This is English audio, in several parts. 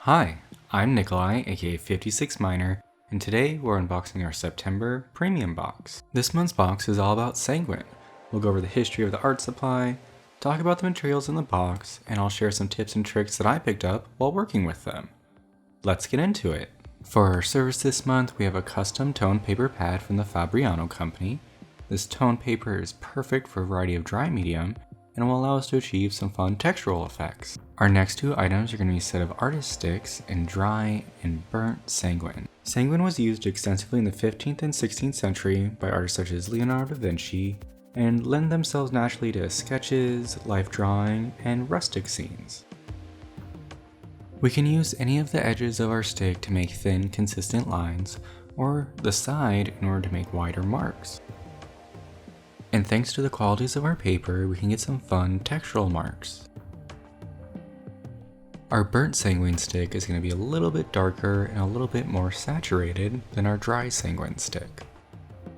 Hi, I'm Nikolai, aka 56 Miner, and today we're unboxing our September premium box. This month's box is all about Sanguine. We'll go over the history of the art supply, talk about the materials in the box, and I'll share some tips and tricks that I picked up while working with them. Let's get into it. For our service this month, we have a custom toned paper pad from the Fabriano company. This toned paper is perfect for a variety of dry medium and will allow us to achieve some fun textural effects. Our next two items are going to be a set of artist sticks in dry and burnt sanguine. Sanguine was used extensively in the 15th and 16th century by artists such as Leonardo da Vinci and lend themselves naturally to sketches, life drawing, and rustic scenes. We can use any of the edges of our stick to make thin, consistent lines, or the side in order to make wider marks. And thanks to the qualities of our paper, we can get some fun textural marks. Our burnt sanguine stick is going to be a little bit darker and a little bit more saturated than our dry sanguine stick.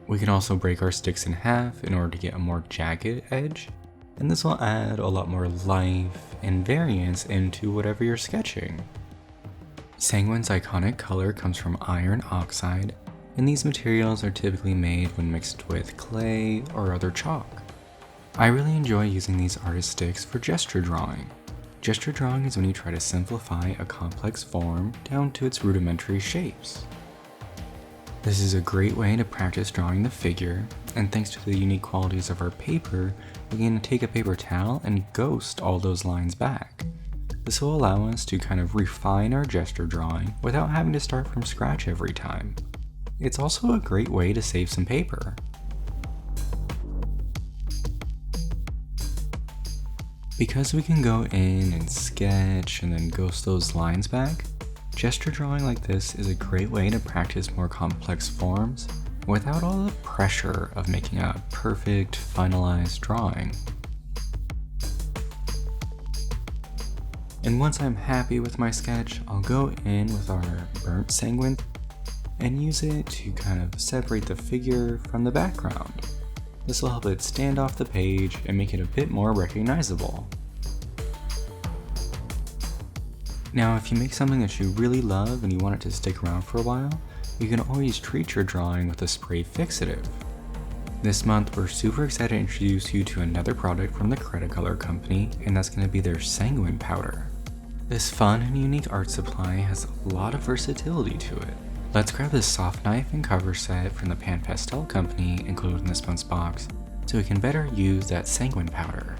We can also break our sticks in half in order to get a more jagged edge, and this will add a lot more life and variance into whatever you're sketching. Sanguine's iconic color comes from iron oxide, and these materials are typically made when mixed with clay or other chalk. I really enjoy using these artist sticks for gesture drawing. Gesture drawing is when you try to simplify a complex form down to its rudimentary shapes. This is a great way to practice drawing the figure, and thanks to the unique qualities of our paper, we can take a paper towel and ghost all those lines back. This will allow us to kind of refine our gesture drawing without having to start from scratch every time. It's also a great way to save some paper. Because we can go in and sketch and then ghost those lines back, gesture drawing like this is a great way to practice more complex forms without all the pressure of making a perfect, finalized drawing. And once I'm happy with my sketch, I'll go in with our burnt sanguine and use it to kind of separate the figure from the background. This will help it stand off the page and make it a bit more recognizable. Now, if you make something that you really love and you want it to stick around for a while, you can always treat your drawing with a spray fixative. This month, we're super excited to introduce you to another product from the Cretacolor company, and that's going to be their Sanguine powder. This fun and unique art supply has a lot of versatility to it. Let's grab this soft knife and cover set from the Pan Pastel company included in this month's box so we can better use that sanguine powder.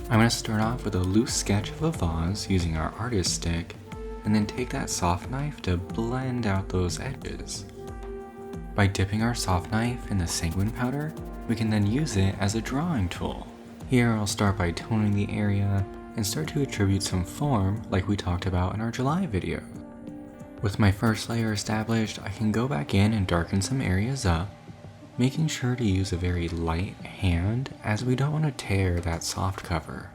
I'm going to start off with a loose sketch of a vase using our artist stick and then take that soft knife to blend out those edges. By dipping our soft knife in the sanguine powder, we can then use it as a drawing tool. Here I'll start by toning the area and start to attribute some form like we talked about in our July video. With my first layer established, I can go back in and darken some areas up, making sure to use a very light hand as we don't want to tear that soft cover.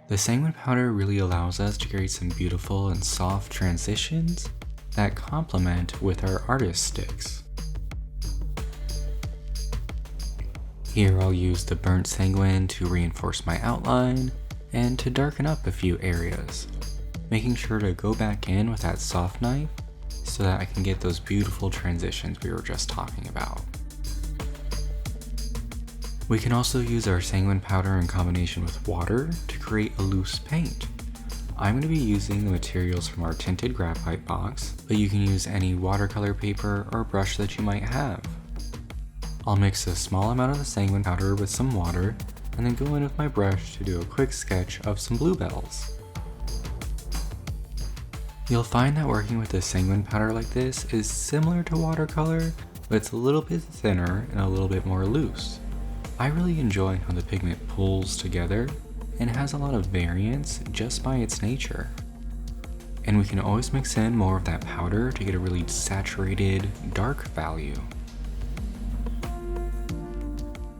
The sanguine powder really allows us to create some beautiful and soft transitions that complement with our artist sticks. Here I'll use the burnt sanguine to reinforce my outline and to darken up a few areas, making sure to go back in with that soft knife so that I can get those beautiful transitions we were just talking about. We can also use our sanguine powder in combination with water to create a loose paint. I'm going to be using the materials from our tinted graphite box, but you can use any watercolor paper or brush that you might have. I'll mix a small amount of the sanguine powder with some water and then go in with my brush to do a quick sketch of some bluebells. You'll find that working with a sanguine powder like this is similar to watercolor, but it's a little bit thinner and a little bit more loose. I really enjoy how the pigment pulls together and has a lot of variance just by its nature. And we can always mix in more of that powder to get a really saturated, dark value.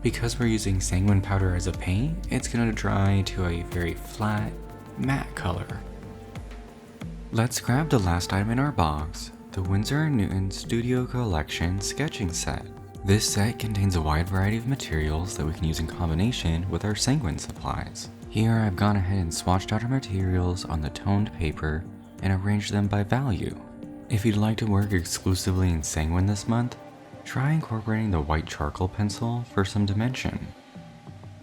Because we're using sanguine powder as a paint, it's going to dry to a very flat, matte color. Let's grab the last item in our box, the Winsor & Newton Studio Collection sketching set. This set contains a wide variety of materials that we can use in combination with our sanguine supplies. Here I've gone ahead and swatched out our materials on the toned paper and arrange them by value. If you'd like to work exclusively in Sanguine this month, try incorporating the white charcoal pencil for some dimension.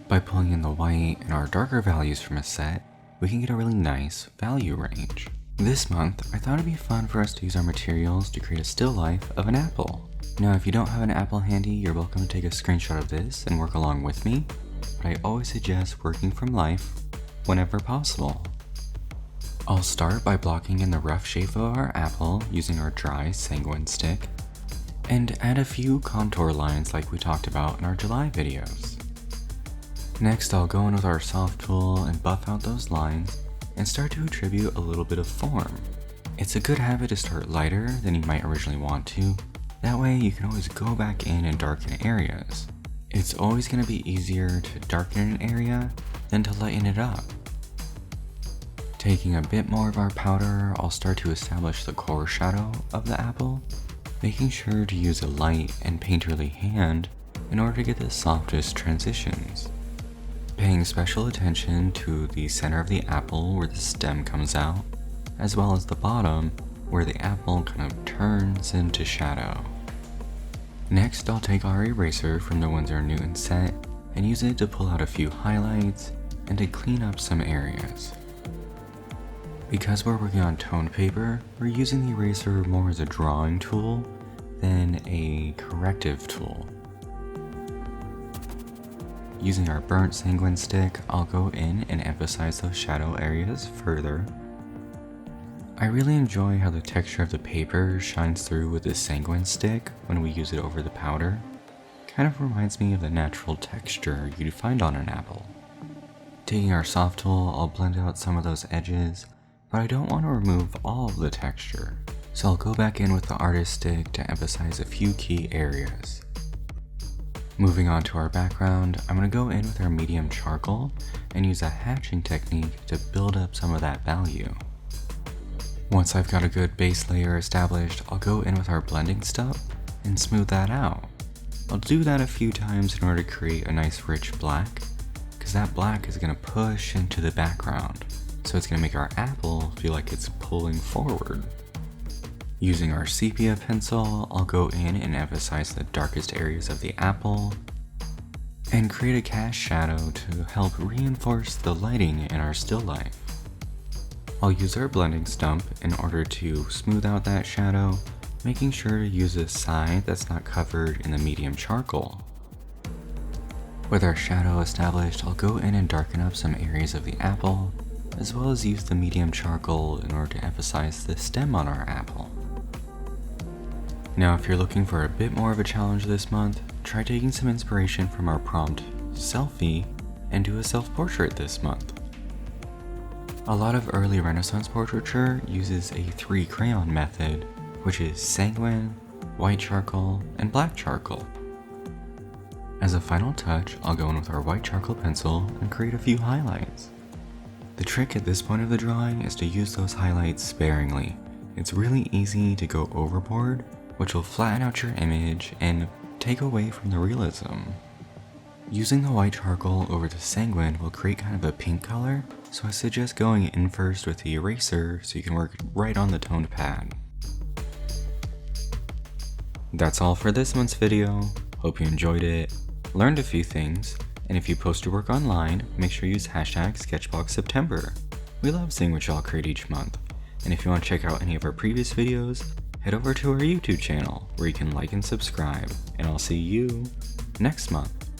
By pulling in the white and our darker values from a set, we can get a really nice value range. This month, I thought it'd be fun for us to use our materials to create a still life of an apple. Now, if you don't have an apple handy, you're welcome to take a screenshot of this and work along with me, but I always suggest working from life whenever possible. I'll start by blocking in the rough shape of our apple using our dry Sanguine stick, and add a few contour lines like we talked about in our July videos. Next, I'll go in with our soft tool and buff out those lines and start to attribute a little bit of form. It's a good habit to start lighter than you might originally want to. That way you can always go back in and darken areas. It's always going to be easier to darken an area than to lighten it up. Taking a bit more of our powder, I'll start to establish the core shadow of the apple, making sure to use a light and painterly hand in order to get the softest transitions. Paying special attention to the center of the apple where the stem comes out, as well as the bottom where the apple kind of turns into shadow. Next, I'll take our eraser from the Winsor & Newton set and use it to pull out a few highlights and to clean up some areas. Because we're working on toned paper, we're using the eraser more as a drawing tool than a corrective tool. Using our burnt Sanguine stick, I'll go in and emphasize those shadow areas further. I really enjoy how the texture of the paper shines through with the Sanguine stick when we use it over the powder. Kind of reminds me of the natural texture you'd find on an apple. Taking our soft tool, I'll blend out some of those edges, but I don't want to remove all of the texture. So I'll go back in with the artist stick to emphasize a few key areas. Moving on to our background, I'm going to go in with our medium charcoal and use a hatching technique to build up some of that value. Once I've got a good base layer established, I'll go in with our blending stuff and smooth that out. I'll do that a few times in order to create a nice rich black, because that black is going to push into the background, so it's going to make our apple feel like it's pulling forward. Using our sepia pencil, I'll go in and emphasize the darkest areas of the apple, and create a cast shadow to help reinforce the lighting in our still life. I'll use our blending stump in order to smooth out that shadow, making sure to use a side that's not covered in the medium charcoal. With our shadow established, I'll go in and darken up some areas of the apple, as well as use the medium charcoal in order to emphasize the stem on our apple. Now, if you're looking for a bit more of a challenge this month, try taking some inspiration from our prompt selfie and do a self-portrait this month. A lot of early Renaissance portraiture uses a 3 crayon method, which is sanguine, white charcoal, and black charcoal. As a final touch, I'll go in with our white charcoal pencil and create a few highlights. The trick at this point of the drawing is to use those highlights sparingly. It's really easy to go overboard, which will flatten out your image and take away from the realism. Using the white charcoal over the sanguine will create kind of a pink color, so I suggest going in first with the eraser so you can work right on the toned pad. That's all for this month's video. Hope you enjoyed it, learned a few things, and if you post your work online, make sure you use hashtag SketchBoxSeptember. We love seeing what y'all create each month, and if you want to check out any of our previous videos, head over to our YouTube channel where you can like and subscribe, and I'll see you next month.